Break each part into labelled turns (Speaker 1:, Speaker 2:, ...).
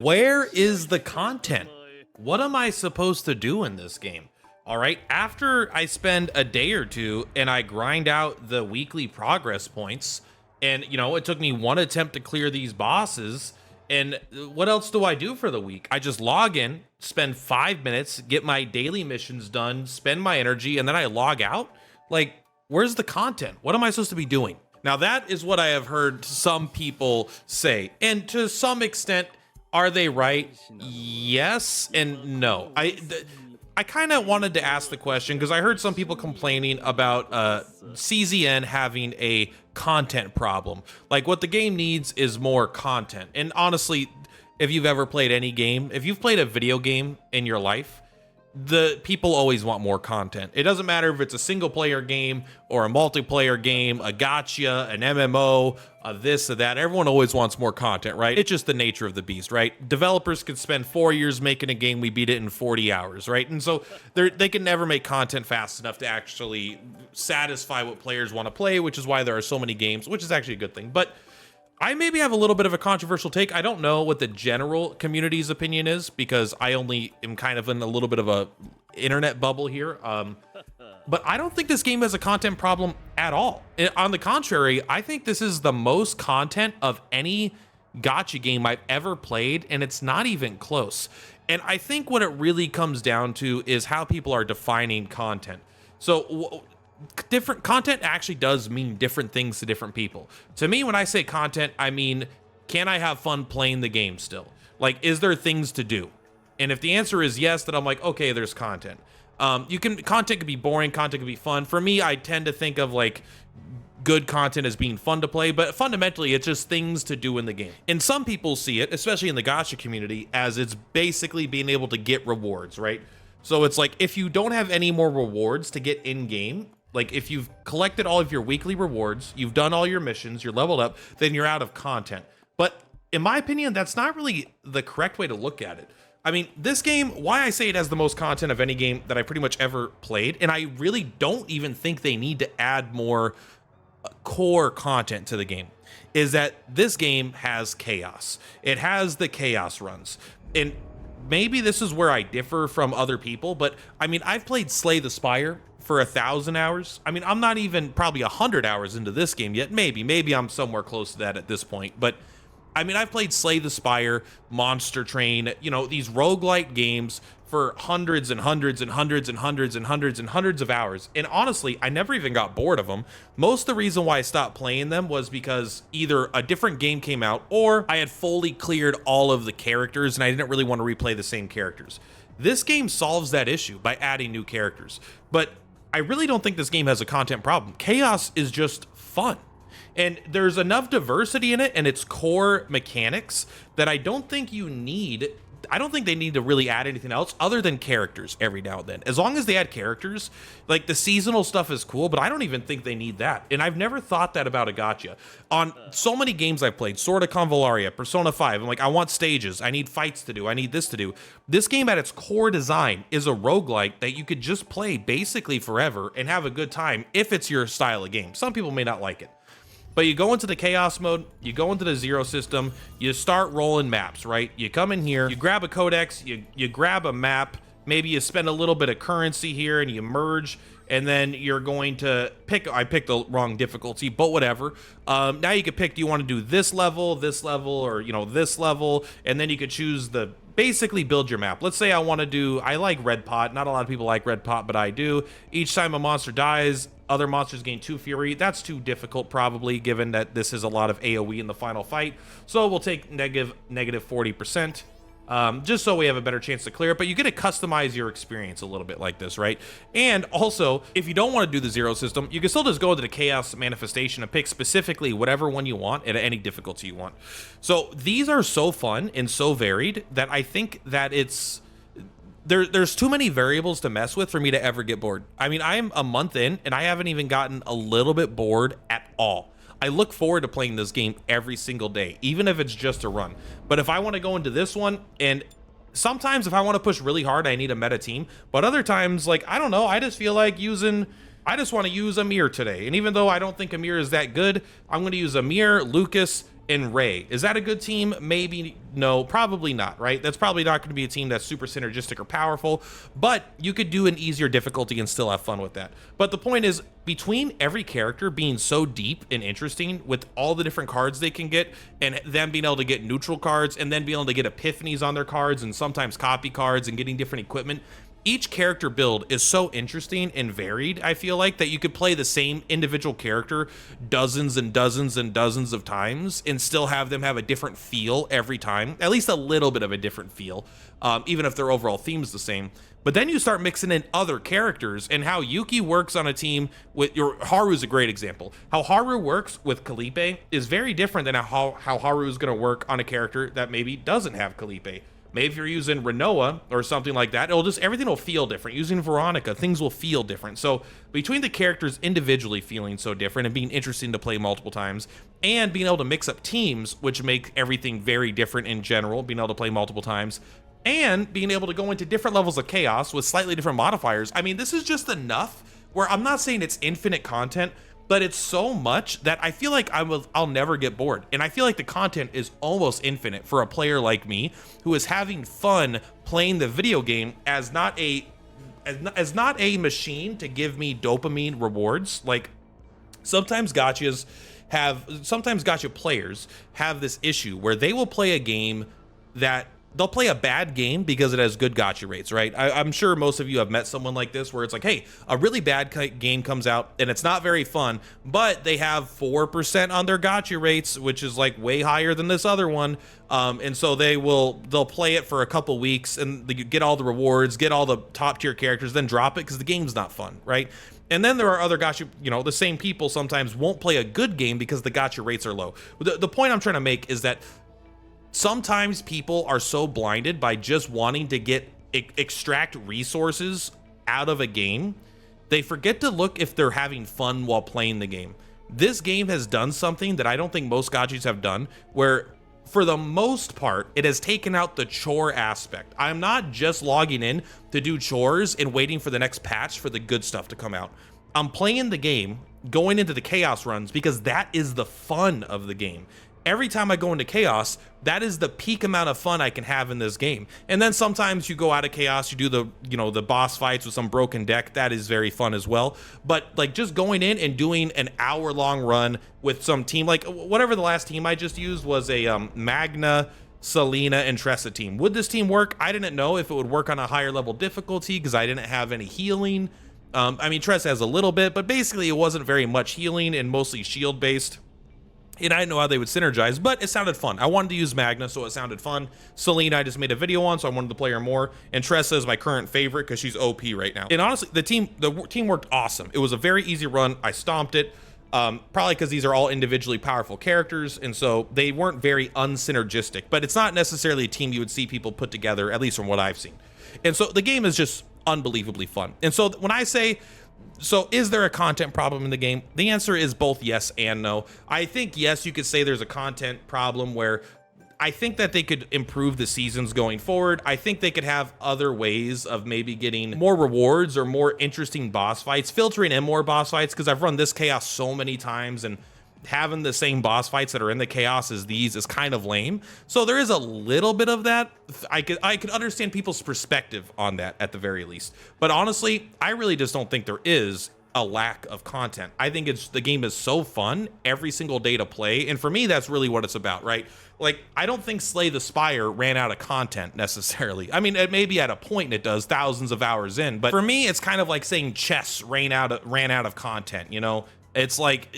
Speaker 1: Where is the content? What am I supposed to do in this game? All right, after I spend a day or two and I grind out the weekly progress points, and it took me one attempt to clear these bosses, and what else do I do for the week? I just log in, spend 5 minutes, get my daily missions done, spend my energy, and then I log out? Like, where's the content? What am I supposed to be doing? Now, that is what I have heard some people say, and to some extent, are they right? Yes and no. I kind of wanted to ask the question because I heard some people complaining about CZN having a content problem. Like, what the game needs is more content. And honestly, if you've ever played any game, if you've played a video game in your life, the people always want more content. It doesn't matter if it's a single player game or a multiplayer game, a gacha, an MMO, this or that. Everyone always wants more content, right? It's just the nature of the beast, right? Developers could spend 4 years making a game, we beat it in 40 hours, right? And so they can never make content fast enough to actually satisfy what players want to play, which is why there are so many games, which is actually a good thing. But I maybe have a little bit of a controversial take. I don't know what the general community's opinion is because I only am kind of in a little bit of a internet bubble here. But I don't think this game has a content problem at all. On the contrary, I think this is the most content of any gacha game I've ever played, and it's not even close. And I think what it really comes down to is how people are defining content. So different content actually does mean different things to different people. To me, when I say content, I mean, can I have fun playing the game still? Like, is there things to do? And if the answer is yes, then I'm like, okay, there's content. Content could be boring, content could be fun. For me, I tend to think of like good content as being fun to play, but fundamentally it's just things to do in the game. And some people see it, especially in the gacha community, as it's basically being able to get rewards, right? So it's like, if you don't have any more rewards to get in game, like if you've collected all of your weekly rewards, you've done all your missions, you're leveled up, then you're out of content. But in my opinion, that's not really the correct way to look at it. I mean, this game, why I say it has the most content of any game that I pretty much ever played, and I really don't even think they need to add more core content to the game, is that this game has chaos. It has the chaos runs. And maybe this is where I differ from other people, but I mean, I've played Slay the Spire for 1,000 hours. I mean, I'm not even probably 100 hours into this game yet. Maybe I'm somewhere close to that at this point. But I mean, I've played Slay the Spire, Monster Train, these roguelike games for hundreds and hundreds and hundreds and hundreds and hundreds and hundreds of hours. And honestly, I never even got bored of them. Most of the reason why I stopped playing them was because either a different game came out or I had fully cleared all of the characters and I didn't really want to replay the same characters. This game solves that issue by adding new characters. But I really don't think this game has a content problem. Chaos is just fun. And there's enough diversity in it and its core mechanics that I don't think they need to really add anything else other than characters every now and then. As long as they add characters, like the seasonal stuff is cool, but I don't even think they need that. And I've never thought that about a gacha. On so many games I've played, Sword of Convalaria, Persona 5, I'm like, I want stages, I need fights to do, I need this to do. This game at its core design is a roguelike that you could just play basically forever and have a good time if it's your style of game. Some people may not like it. But you go into the chaos mode, you go into the zero system, you start rolling maps, right? You come in here, you grab a codex, you grab a map, maybe you spend a little bit of currency here and you merge, and then you're going to I picked the wrong difficulty, but whatever. Now you can pick, do you want to do this level, or, this level, and then you could choose basically build your map. Let's say I like red pot. Not a lot of people like red pot, but I do. Each time a monster dies, other monsters gain 2 fury. That's too difficult probably, given that this is a lot of AoE in the final fight. So we'll take negative 40%. Just so we have a better chance to clear it, but you get to customize your experience a little bit like this, right? And also, if you don't want to do the zero system, you can still just go into the chaos manifestation and pick specifically whatever one you want at any difficulty you want. So these are so fun and so varied that I think that there's too many variables to mess with for me to ever get bored. I mean, I'm a month in and I haven't even gotten a little bit bored at all. I look forward to playing this game every single day, even if it's just a run. But if I want to go into this one, and sometimes if I want to push really hard, I need a meta team. But other times, like, I don't know, I just feel like I just want to use Amir today. And even though I don't think Amir is that good, I'm going to use Amir, Lucas, and Ray. Is that a good team? Maybe. No, probably not, right? That's probably not going to be a team that's super synergistic or powerful, but you could do an easier difficulty and still have fun with that. But the point is, between every character being so deep and interesting with all the different cards they can get, and them being able to get neutral cards, and then being able to get epiphanies on their cards, and sometimes copy cards, and getting different equipment, each character build is so interesting and varied, I feel like, that you could play the same individual character dozens and dozens and dozens of times and still have them have a different feel every time, at least a little bit of a different feel, even if their overall theme's the same. But then you start mixing in other characters, and how Yuki works on a team with Haru's a great example. How Haru works with Kalipe is very different than how Haru is going to work on a character that maybe doesn't have Kalipe. Maybe if you're using Renoa or something like that, everything will feel different. Using Veronica, things will feel different. So between the characters individually feeling so different and being interesting to play multiple times, and being able to mix up teams, which make everything very different in general, being able to play multiple times, and being able to go into different levels of chaos with slightly different modifiers. I mean, this is just enough where I'm not saying it's infinite content, but it's so much that I feel like I'll never get bored. And I feel like the content is almost infinite for a player like me who is having fun playing the video game as not a machine to give me dopamine rewards. Like sometimes gacha players have this issue where they will play a game that they'll play a bad game because it has good gacha rates, right? I'm sure most of you have met someone like this where it's like, hey, a really bad game comes out and it's not very fun, but they have 4% on their gacha rates, which is like way higher than this other one. And so they'll play it for a couple weeks and they get all the rewards, get all the top tier characters, then drop it because the game's not fun, right? And then there are other gacha, the same people sometimes won't play a good game because the gacha rates are low. The point I'm trying to make is that sometimes people are so blinded by just wanting to extract resources out of a game, they forget to look if they're having fun while playing the game. This game has done something that I don't think most gachas have done, where for the most part, it has taken out the chore aspect. I'm not just logging in to do chores and waiting for the next patch for the good stuff to come out. I'm playing the game, going into the chaos runs, because that is the fun of the game. Every time I go into chaos, that is the peak amount of fun I can have in this game. And then sometimes you go out of chaos, you do the boss fights with some broken deck. That is very fun as well. But like just going in and doing an hour-long run with some team, like whatever the last team I just used was a Magna, Selena, and Tressa team. Would this team work? I didn't know if it would work on a higher level difficulty because I didn't have any healing. I mean, Tressa has a little bit, but basically it wasn't very much healing and mostly shield based. And I didn't know how they would synergize, but it sounded fun. I wanted to use Magna, so it sounded fun. Selena, I just made a video on, so I wanted to play her more. And Tressa is my current favorite because she's OP right now. And honestly, the team worked awesome. It was a very easy run. I stomped it, probably because these are all individually powerful characters, and so they weren't very unsynergistic. But it's not necessarily a team you would see people put together, at least from what I've seen. And so the game is just unbelievably fun. And so when I say, so is there a content problem in the game? The answer is both yes and no. I think yes, you could say there's a content problem where I think that they could improve the seasons going forward. I think they could have other ways of maybe getting more rewards or more interesting boss fights, filtering in more boss fights, because I've run this chaos so many times and having the same boss fights that are in the chaos as these is kind of lame. So there is a little bit of that. I could understand people's perspective on that at the very least. But honestly, I really just don't think there is a lack of content. I think the game is so fun every single day to play. And for me, that's really what it's about, right? Like, I don't think Slay the Spire ran out of content necessarily. I mean, it maybe at a point it does thousands of hours in, but for me, it's kind of like saying chess ran out of content, It's like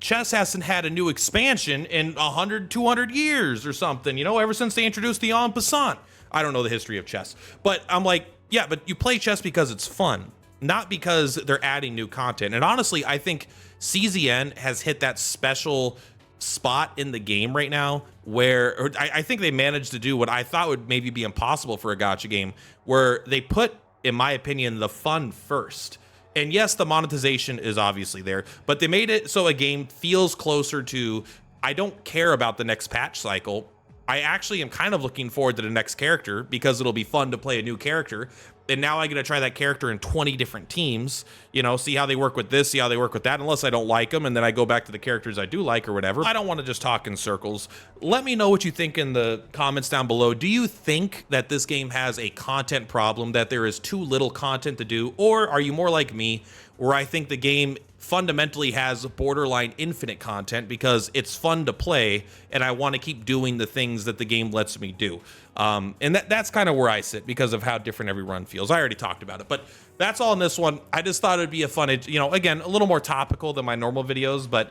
Speaker 1: chess hasn't had a new expansion in 100, 200 years or something, ever since they introduced the en passant. I don't know the history of chess, but I'm like, yeah, but you play chess because it's fun, not because they're adding new content. And honestly, I think CZN has hit that special spot in the game right now where I think they managed to do what I thought would maybe be impossible for a gacha game, where they put, in my opinion, the fun first. And yes, the monetization is obviously there, but they made it so a game feels closer to, I don't care about the next patch cycle. I actually am kind of looking forward to the next character because it'll be fun to play a new character. And now I get to try that character in 20 different teams, you know, see how they work with this, see how they work with that, unless I don't like them. And then I go back to the characters I do like or whatever. I don't want to just talk in circles. Let me know what you think in the comments down below. Do you think that this game has a content problem, that there is too little content to do? Or are you more like me, where I think the game fundamentally has borderline infinite content because it's fun to play and I want to keep doing the things that the game lets me do? And that's kind of where I sit because of how different every run feels. I already talked about it, but that's all in this one. I just thought it'd be a fun, you know, again, a little more topical than my normal videos, but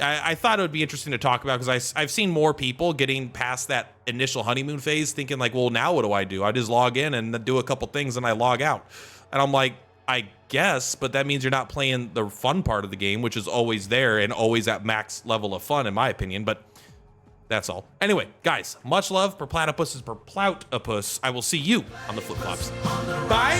Speaker 1: I thought it would be interesting to talk about because I've seen more people getting past that initial honeymoon phase thinking like, well, now what do? I just log in and do a couple things and I log out. And I'm like, I guess, but that means you're not playing the fun part of the game, which is always there and always at max level of fun, in my opinion. But that's all. Anyway, guys, much love. Per platypus is per ploutopus. I will see you on the flip-flops. Bye.